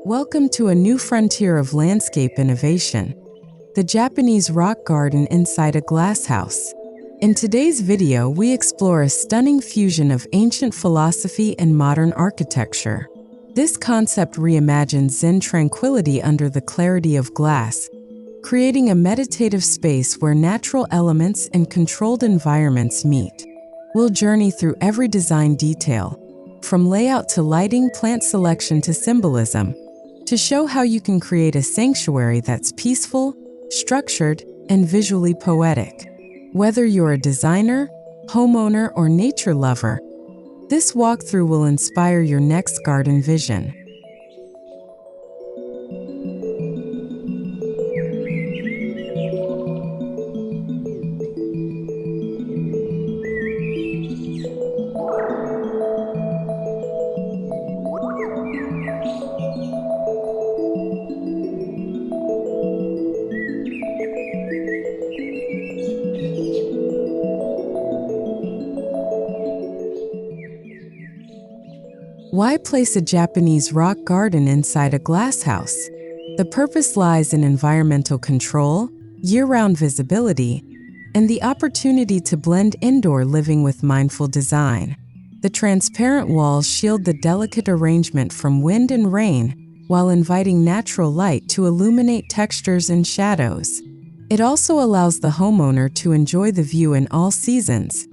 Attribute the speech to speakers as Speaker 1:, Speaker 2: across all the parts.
Speaker 1: Welcome to a new frontier of landscape innovation, the Japanese rock garden inside a glasshouse. In today's video, we explore a stunning fusion of ancient philosophy and modern architecture. This concept reimagines Zen tranquility under the clarity of glass, creating a meditative space where natural elements and controlled environments meet. We'll journey through every design detail, from layout to lighting, plant selection to symbolism, to show how you can create a sanctuary that's peaceful, structured, and visually poetic. Whether you're a designer, homeowner, or nature lover, this walkthrough will inspire your next garden vision. Why place a Japanese rock garden inside a glasshouse? The purpose lies in environmental control, year-round visibility, and the opportunity to blend indoor living with mindful design. The transparent walls shield the delicate arrangement from wind and rain, while inviting natural light to illuminate textures and shadows. It also allows the homeowner to enjoy the view in all seasons,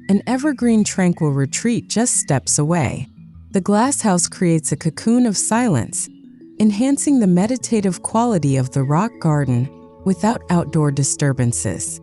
Speaker 1: an evergreen tranquil retreat just steps away. The glasshouse creates a cocoon of silence, enhancing the meditative quality of the rock garden without outdoor disturbances.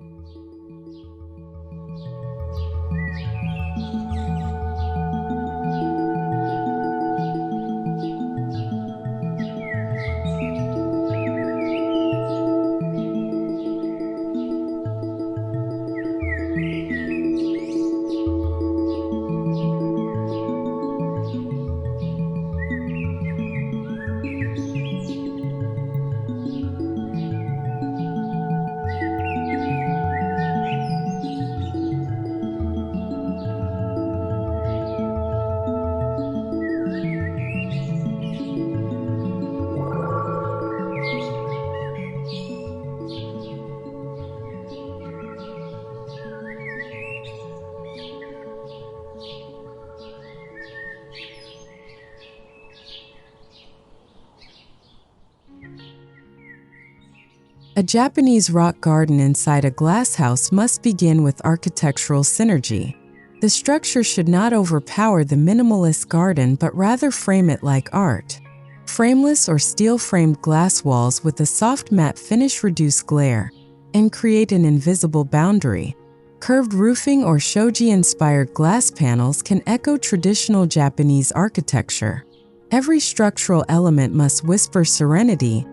Speaker 1: A Japanese rock garden inside a glasshouse must begin with architectural synergy. The structure should not overpower the minimalist garden but rather frame it like art. Frameless or steel-framed glass walls with a soft matte finish reduce glare and create an invisible boundary. Curved roofing or shoji-inspired glass panels can echo traditional Japanese architecture. Every structural element must whisper serenity,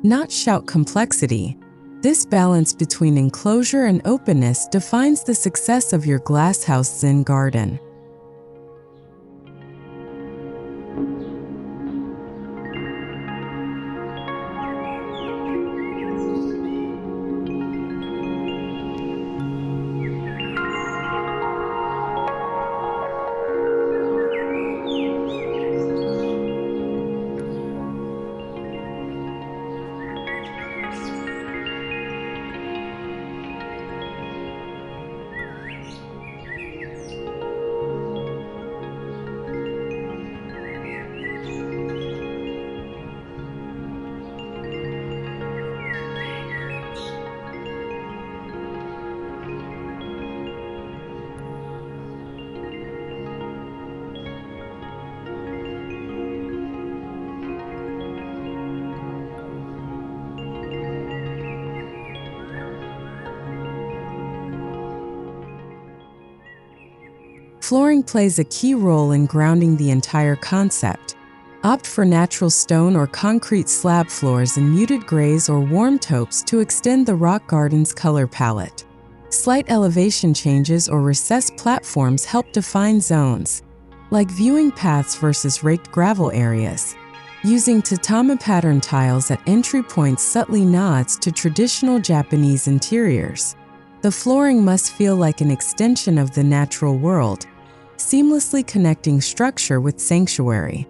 Speaker 1: not shout complexity. This balance between enclosure and openness defines the success of your glasshouse Zen garden. Flooring plays a key role in grounding the entire concept. Opt for natural stone or concrete slab floors in muted grays or warm taupes to extend the rock garden's color palette. Slight elevation changes or recessed platforms help define zones, like viewing paths versus raked gravel areas. Using tatami pattern tiles at entry points subtly nods to traditional Japanese interiors. The flooring must feel like an extension of the natural world, seamlessly connecting structure with sanctuary.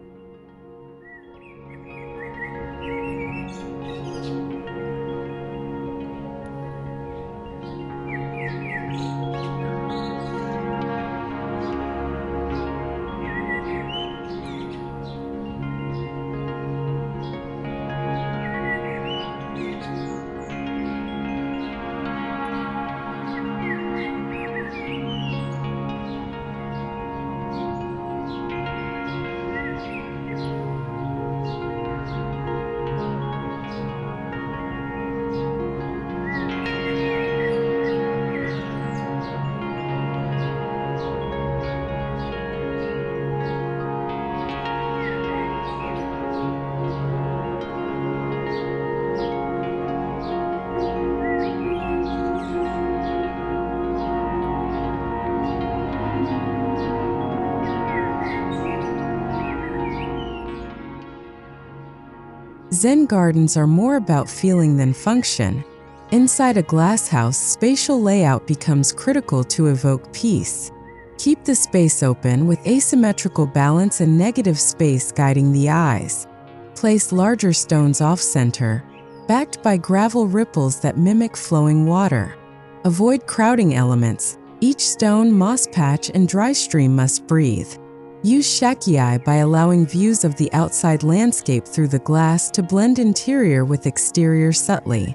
Speaker 1: Zen gardens are more about feeling than function. Inside a glasshouse, spatial layout becomes critical to evoke peace. Keep the space open with asymmetrical balance and negative space guiding the eyes. Place larger stones off-center, backed by gravel ripples that mimic flowing water. Avoid crowding elements. Each stone, moss patch, and dry stream must breathe. Use shakiai by allowing views of the outside landscape through the glass to blend interior with exterior subtly.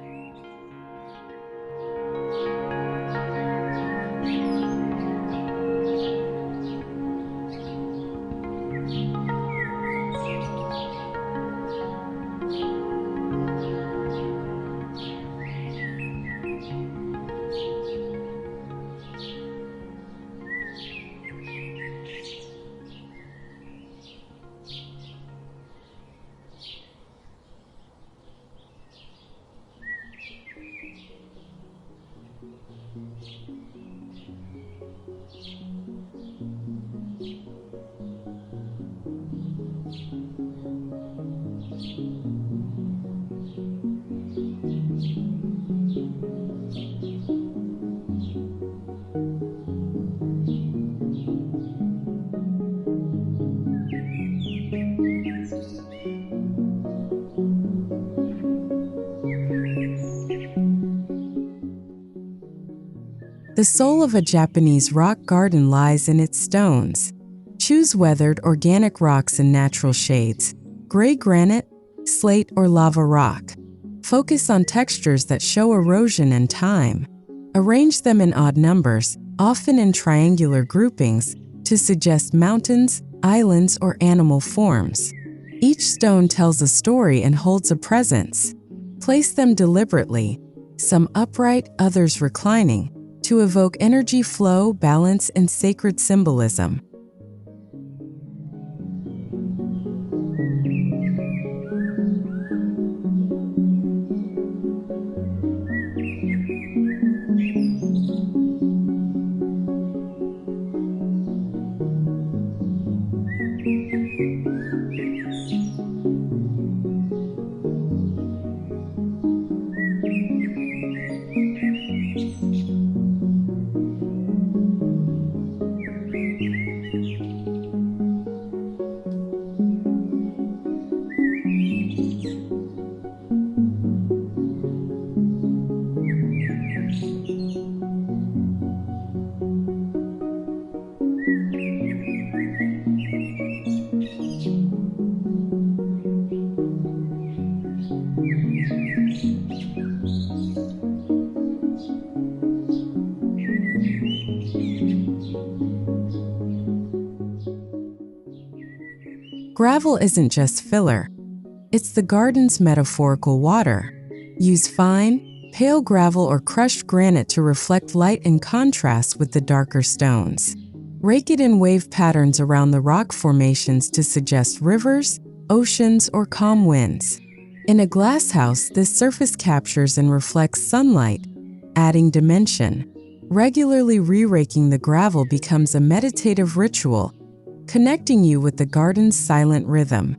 Speaker 1: The soul of a Japanese rock garden lies in its stones. Choose weathered, organic rocks in natural shades, gray granite, slate, or lava rock. Focus on textures that show erosion and time. Arrange them in odd numbers, often in triangular groupings, to suggest mountains, islands, or animal forms. Each stone tells a story and holds a presence. Place them deliberately, some upright, others reclining, to evoke energy flow, balance, and sacred symbolism. Gravel isn't just filler. It's the garden's metaphorical water. Use fine, pale gravel or crushed granite to reflect light and contrast with the darker stones. Rake it in wave patterns around the rock formations to suggest rivers, oceans, or calm winds. In a glasshouse, this surface captures and reflects sunlight, adding dimension. Regularly re-raking the gravel becomes a meditative ritual, connecting you with the garden's silent rhythm.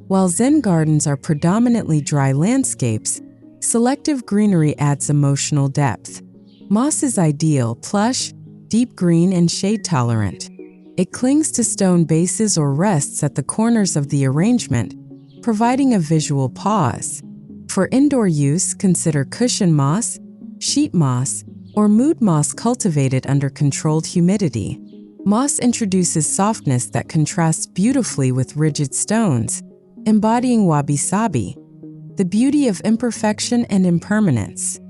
Speaker 1: While Zen gardens are predominantly dry landscapes, selective greenery adds emotional depth. Moss is ideal, plush, deep green, and shade-tolerant. It clings to stone bases or rests at the corners of the arrangement, providing a visual pause. For indoor use, consider cushion moss, sheet moss, or mood moss cultivated under controlled humidity. Moss introduces softness that contrasts beautifully with rigid stones, embodying wabi-sabi, the beauty of imperfection and impermanence.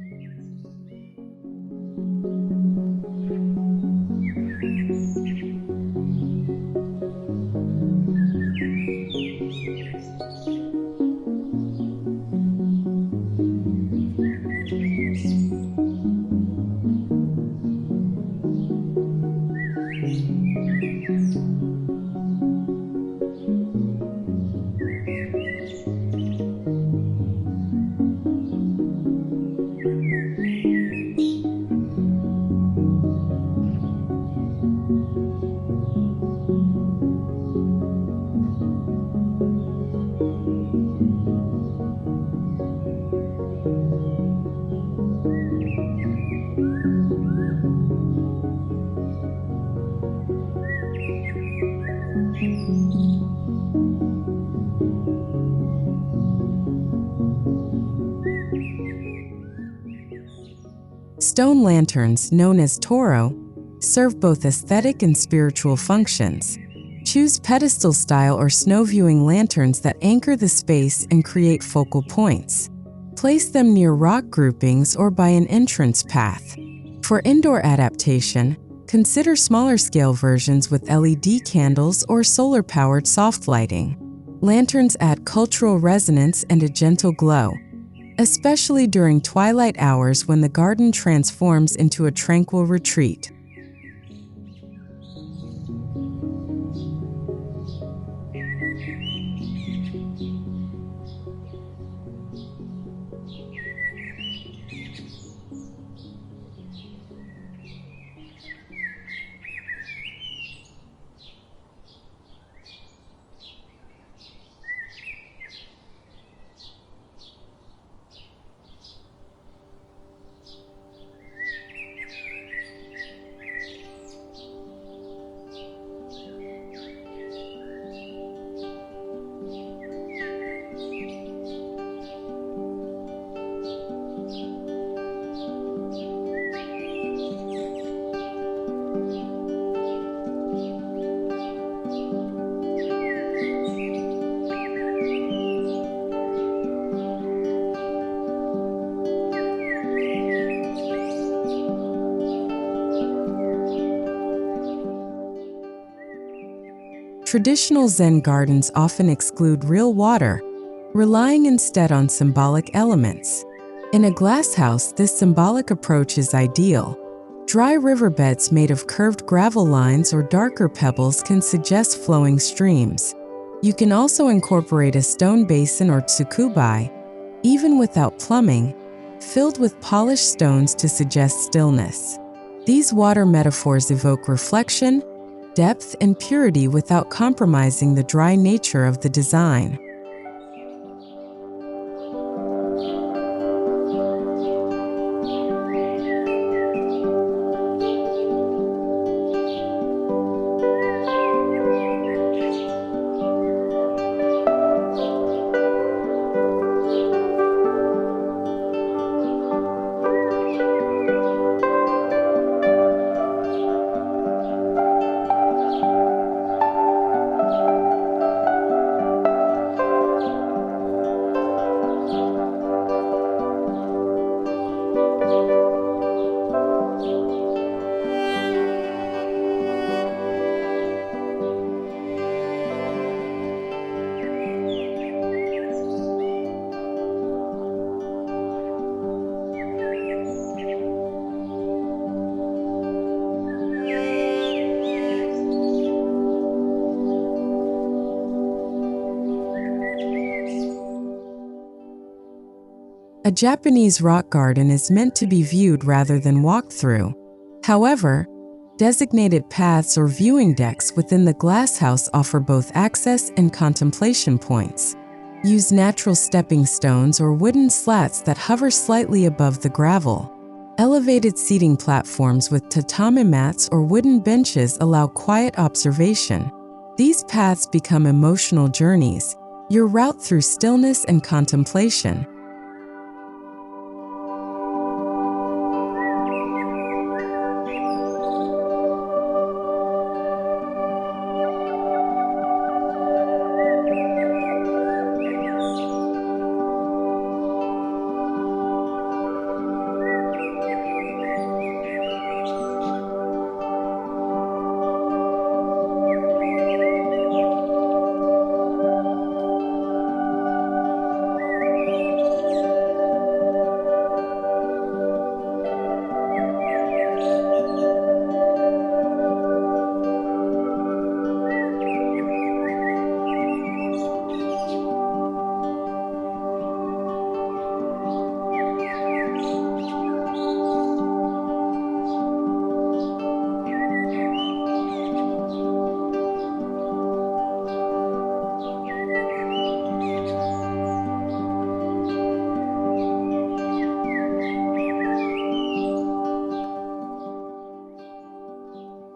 Speaker 1: Stone lanterns, known as toro, serve both aesthetic and spiritual functions. Choose pedestal-style or snow-viewing lanterns that anchor the space and create focal points. Place them near rock groupings or by an entrance path. For indoor adaptation, consider smaller-scale versions with LED candles or solar-powered soft lighting. Lanterns add cultural resonance and a gentle glow, especially during twilight hours when the garden transforms into a tranquil retreat. Traditional Zen gardens often exclude real water, relying instead on symbolic elements. In a glasshouse, this symbolic approach is ideal. Dry riverbeds made of curved gravel lines or darker pebbles can suggest flowing streams. You can also incorporate a stone basin or tsukubai, even without plumbing, filled with polished stones to suggest stillness. These water metaphors evoke reflection, depth, and purity without compromising the dry nature of the design. A Japanese rock garden is meant to be viewed rather than walked through. However, designated paths or viewing decks within the glasshouse offer both access and contemplation points. Use natural stepping stones or wooden slats that hover slightly above the gravel. Elevated seating platforms with tatami mats or wooden benches allow quiet observation. These paths become emotional journeys, your route through stillness and contemplation.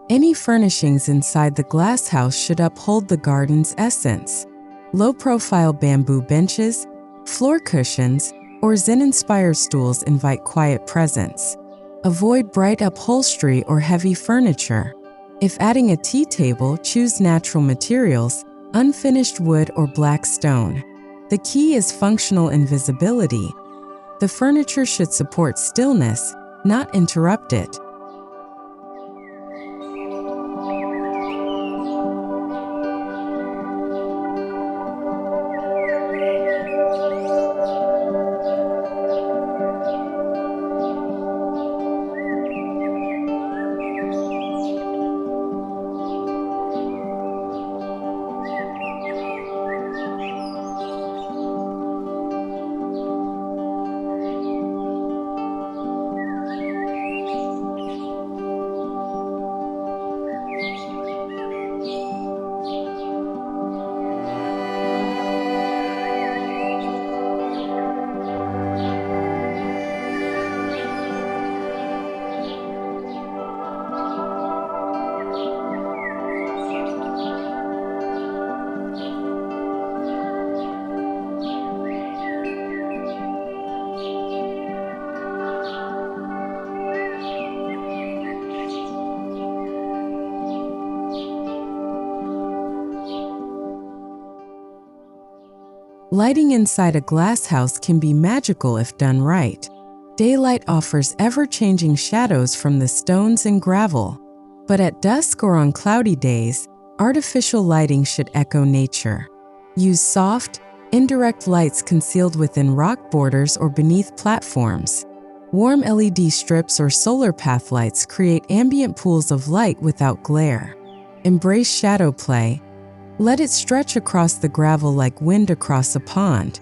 Speaker 1: Any furnishings inside the glasshouse should uphold the garden's essence. Low-profile bamboo benches, floor cushions, or Zen-inspired stools invite quiet presence. Avoid bright upholstery or heavy furniture. If adding a tea table, choose natural materials, unfinished wood or black stone. The key is functional invisibility. The furniture should support stillness, not interrupt it. Lighting inside a glasshouse can be magical if done right. Daylight offers ever-changing shadows from the stones and gravel. But at dusk or on cloudy days, artificial lighting should echo nature. Use soft, indirect lights concealed within rock borders or beneath platforms. Warm LED strips or solar path lights create ambient pools of light without glare. Embrace shadow play. Let it stretch across the gravel like wind across a pond.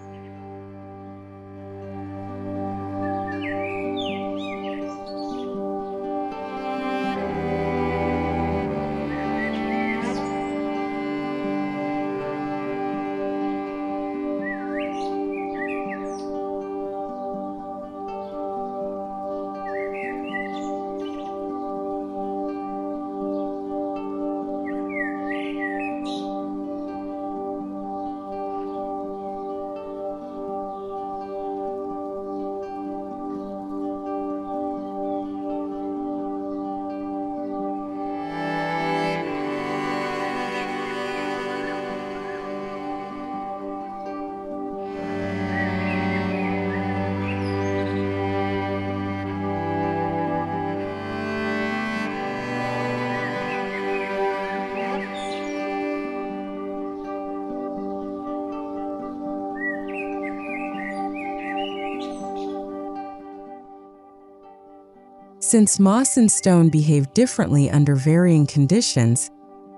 Speaker 1: Since moss and stone behave differently under varying conditions,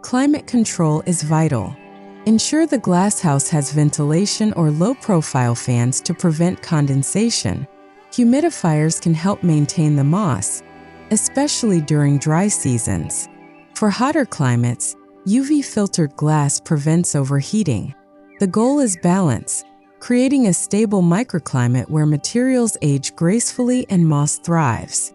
Speaker 1: climate control is vital. Ensure the glasshouse has ventilation or low-profile fans to prevent condensation. Humidifiers can help maintain the moss, especially during dry seasons. For hotter climates, UV-filtered glass prevents overheating. The goal is balance, creating a stable microclimate where materials age gracefully and moss thrives.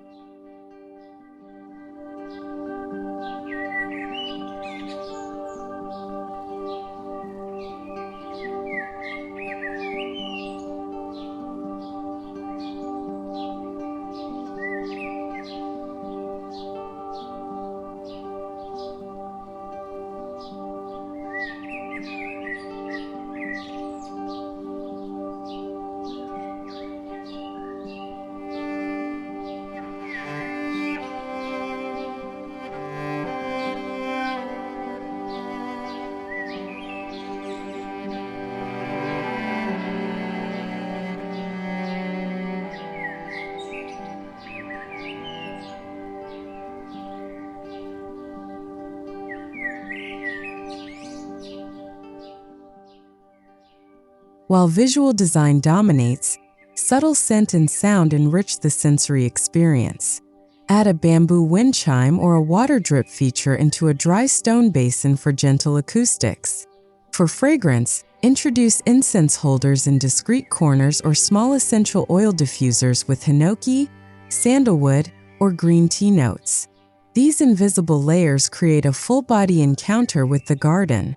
Speaker 1: While visual design dominates, subtle scent and sound enrich the sensory experience. Add a bamboo wind chime or a water drip feature into a dry stone basin for gentle acoustics. For fragrance, introduce incense holders in discreet corners or small essential oil diffusers with hinoki, sandalwood, or green tea notes. These invisible layers create a full-body encounter with the garden.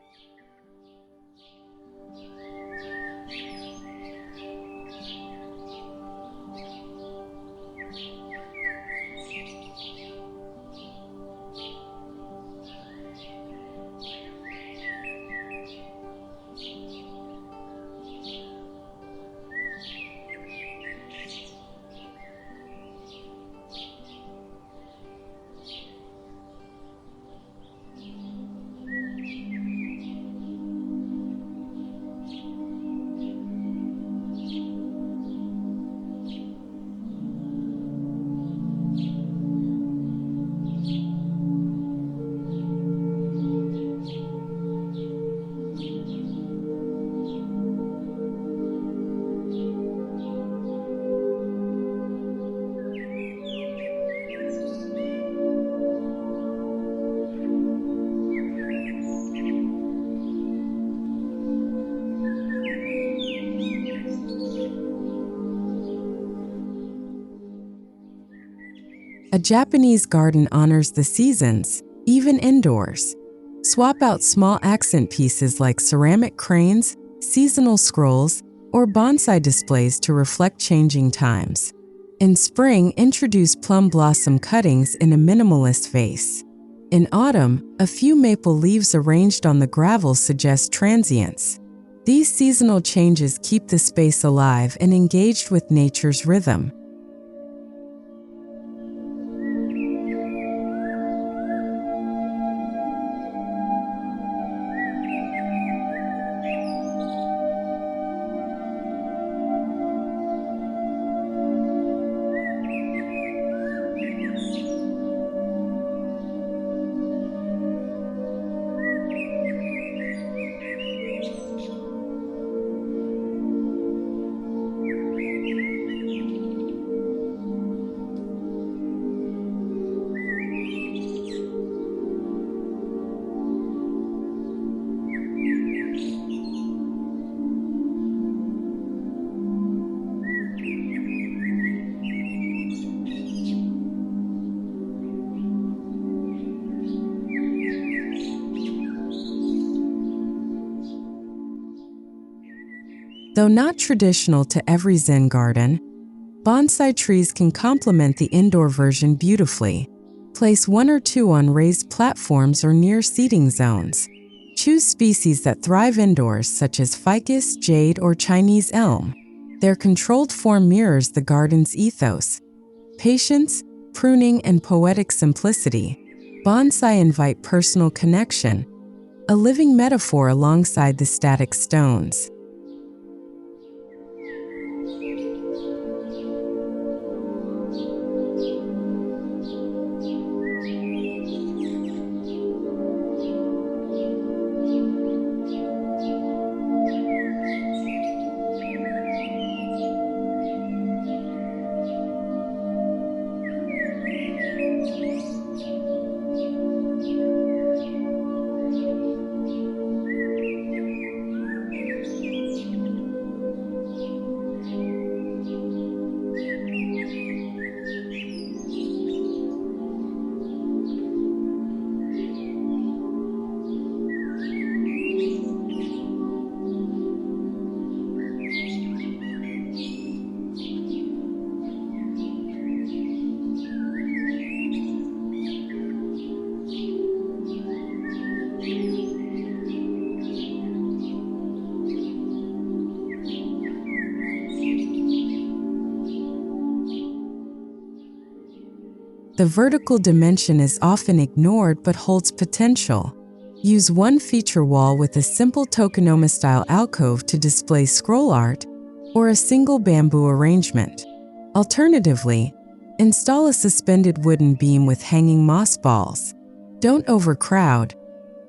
Speaker 1: A Japanese garden honors the seasons, even indoors. Swap out small accent pieces like ceramic cranes, seasonal scrolls, or bonsai displays to reflect changing times. In spring, introduce plum blossom cuttings in a minimalist vase. In autumn, a few maple leaves arranged on the gravel suggest transience. These seasonal changes keep the space alive and engaged with nature's rhythm. Though not traditional to every Zen garden, bonsai trees can complement the indoor version beautifully. Place one or two on raised platforms or near seating zones. Choose species that thrive indoors, such as ficus, jade, or Chinese elm. Their controlled form mirrors the garden's ethos: patience, pruning, and poetic simplicity. Bonsai invite personal connection, a living metaphor alongside the static stones. The vertical dimension is often ignored but holds potential. Use one feature wall with a simple tokonoma-style alcove to display scroll art or a single bamboo arrangement. Alternatively, install a suspended wooden beam with hanging moss balls. Don't overcrowd.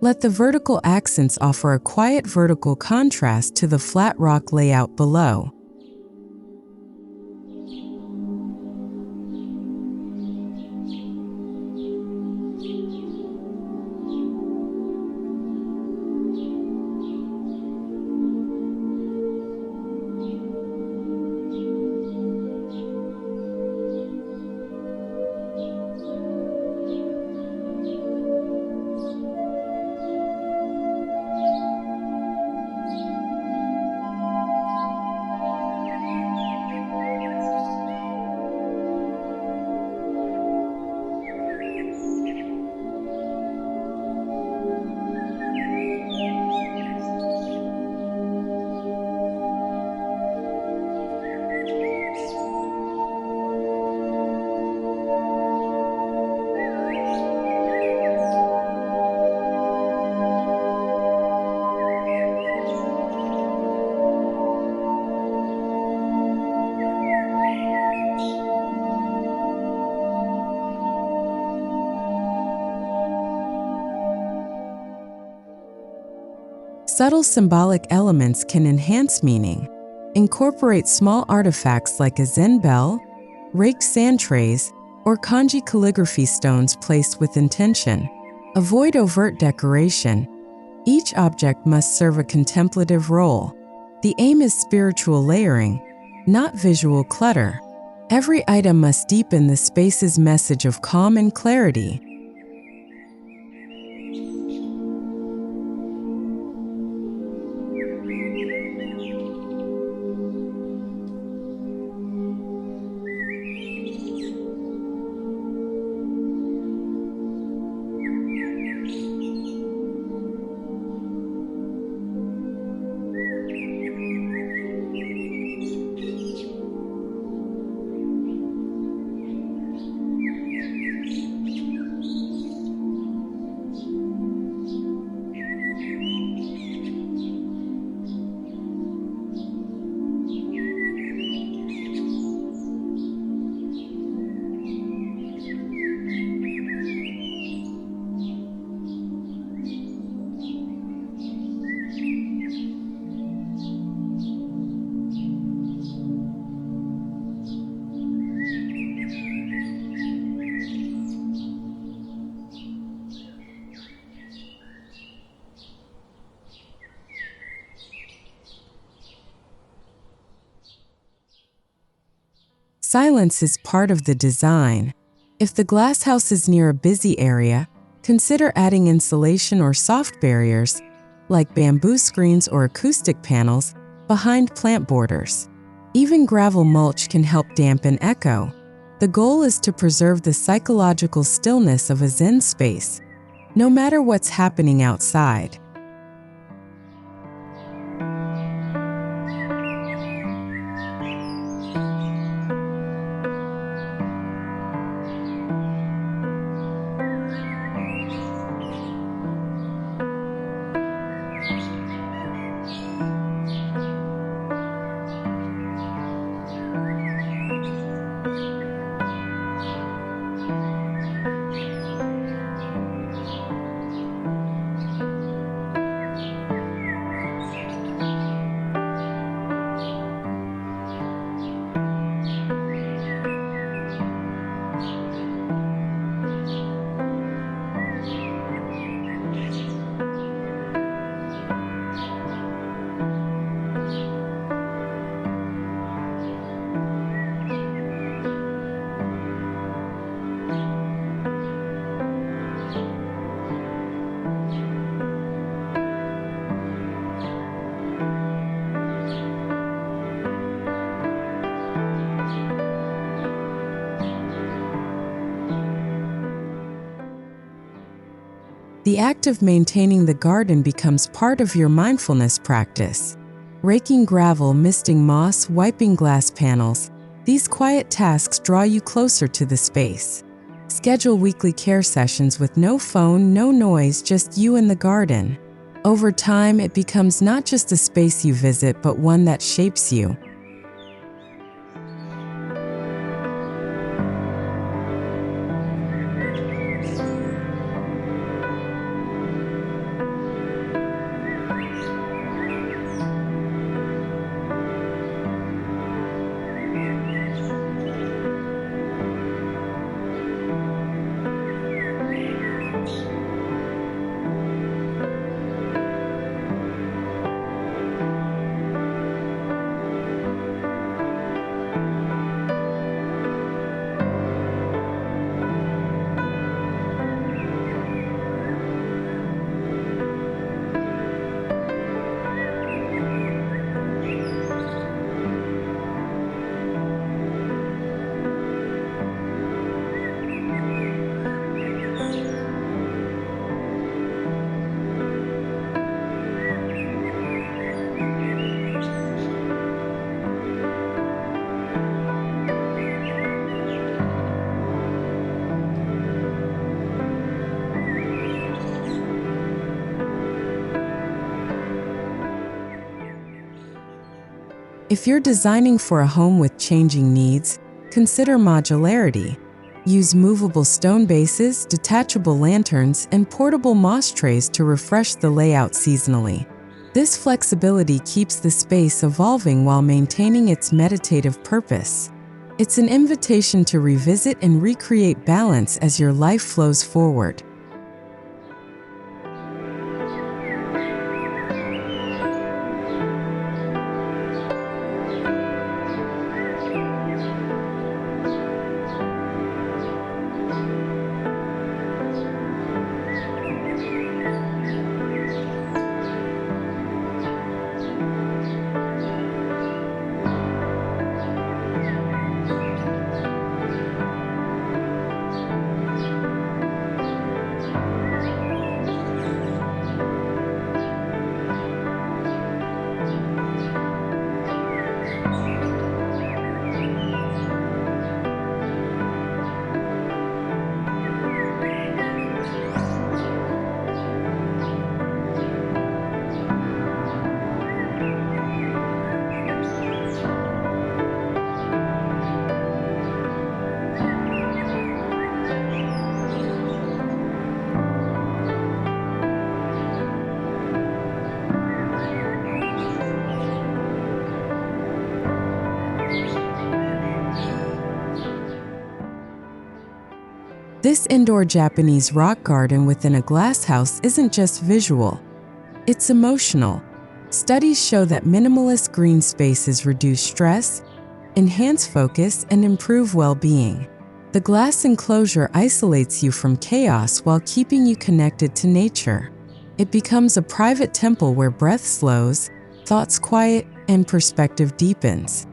Speaker 1: Let the vertical accents offer a quiet vertical contrast to the flat rock layout below. Subtle symbolic elements can enhance meaning. Incorporate small artifacts like a Zen bell, raked sand trays, or kanji calligraphy stones placed with intention. Avoid overt decoration. Each object must serve a contemplative role. The aim is spiritual layering, not visual clutter. Every item must deepen the space's message of calm and clarity. Silence is part of the design. If the glasshouse is near a busy area, consider adding insulation or soft barriers, like bamboo screens or acoustic panels, behind plant borders. Even gravel mulch can help dampen echo. The goal is to preserve the psychological stillness of a Zen space, no matter what's happening outside. The act of maintaining the garden becomes part of your mindfulness practice. Raking gravel, misting moss, wiping glass panels, these quiet tasks draw you closer to the space. Schedule weekly care sessions with no phone, no noise, just you and the garden. Over time, it becomes not just a space you visit, but one that shapes you. If you're designing for a home with changing needs, consider modularity. Use movable stone bases, detachable lanterns, and portable moss trays to refresh the layout seasonally. This flexibility keeps the space evolving while maintaining its meditative purpose. It's an invitation to revisit and recreate balance as your life flows forward. This indoor Japanese rock garden within a glasshouse isn't just visual, it's emotional. Studies show that minimalist green spaces reduce stress, enhance focus, and improve well-being. The glass enclosure isolates you from chaos while keeping you connected to nature. It becomes a private temple where breath slows, thoughts quiet, and perspective deepens.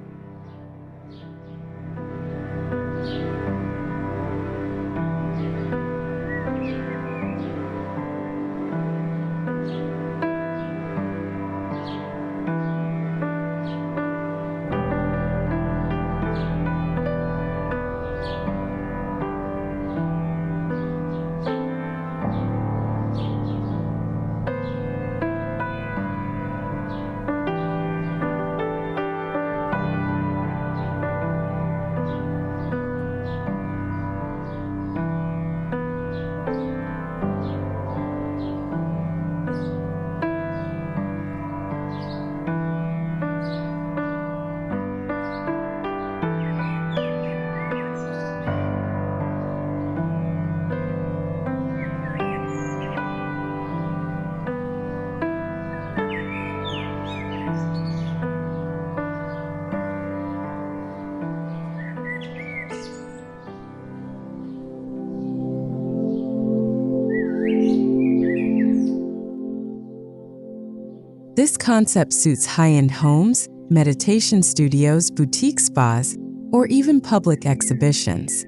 Speaker 1: This concept suits high-end homes, meditation studios, boutique spas, or even public exhibitions.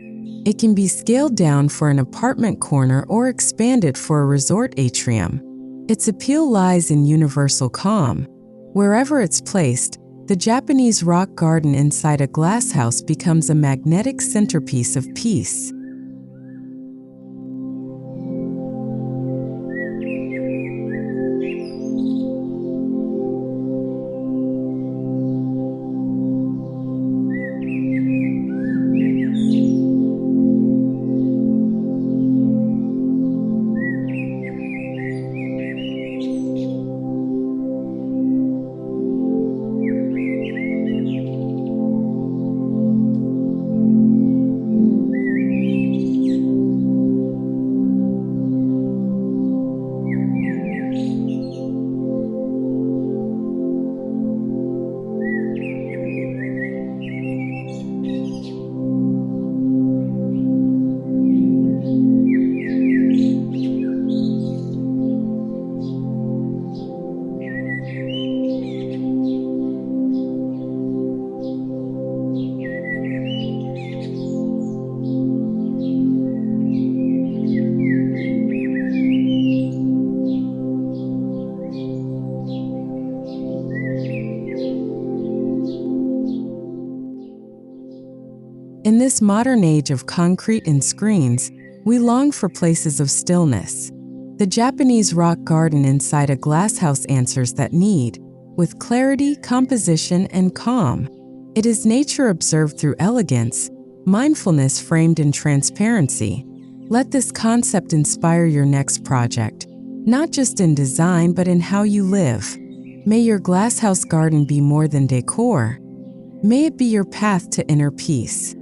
Speaker 1: It can be scaled down for an apartment corner or expanded for a resort atrium. Its appeal lies in universal calm. Wherever it's placed, the Japanese rock garden inside a glasshouse becomes a magnetic centerpiece of peace. In this modern age of concrete and screens, we long for places of stillness. The Japanese rock garden inside a glasshouse answers that need, with clarity, composition, and calm. It is nature observed through elegance, mindfulness framed in transparency. Let this concept inspire your next project, not just in design but in how you live. May your glasshouse garden be more than decor. May it be your path to inner peace.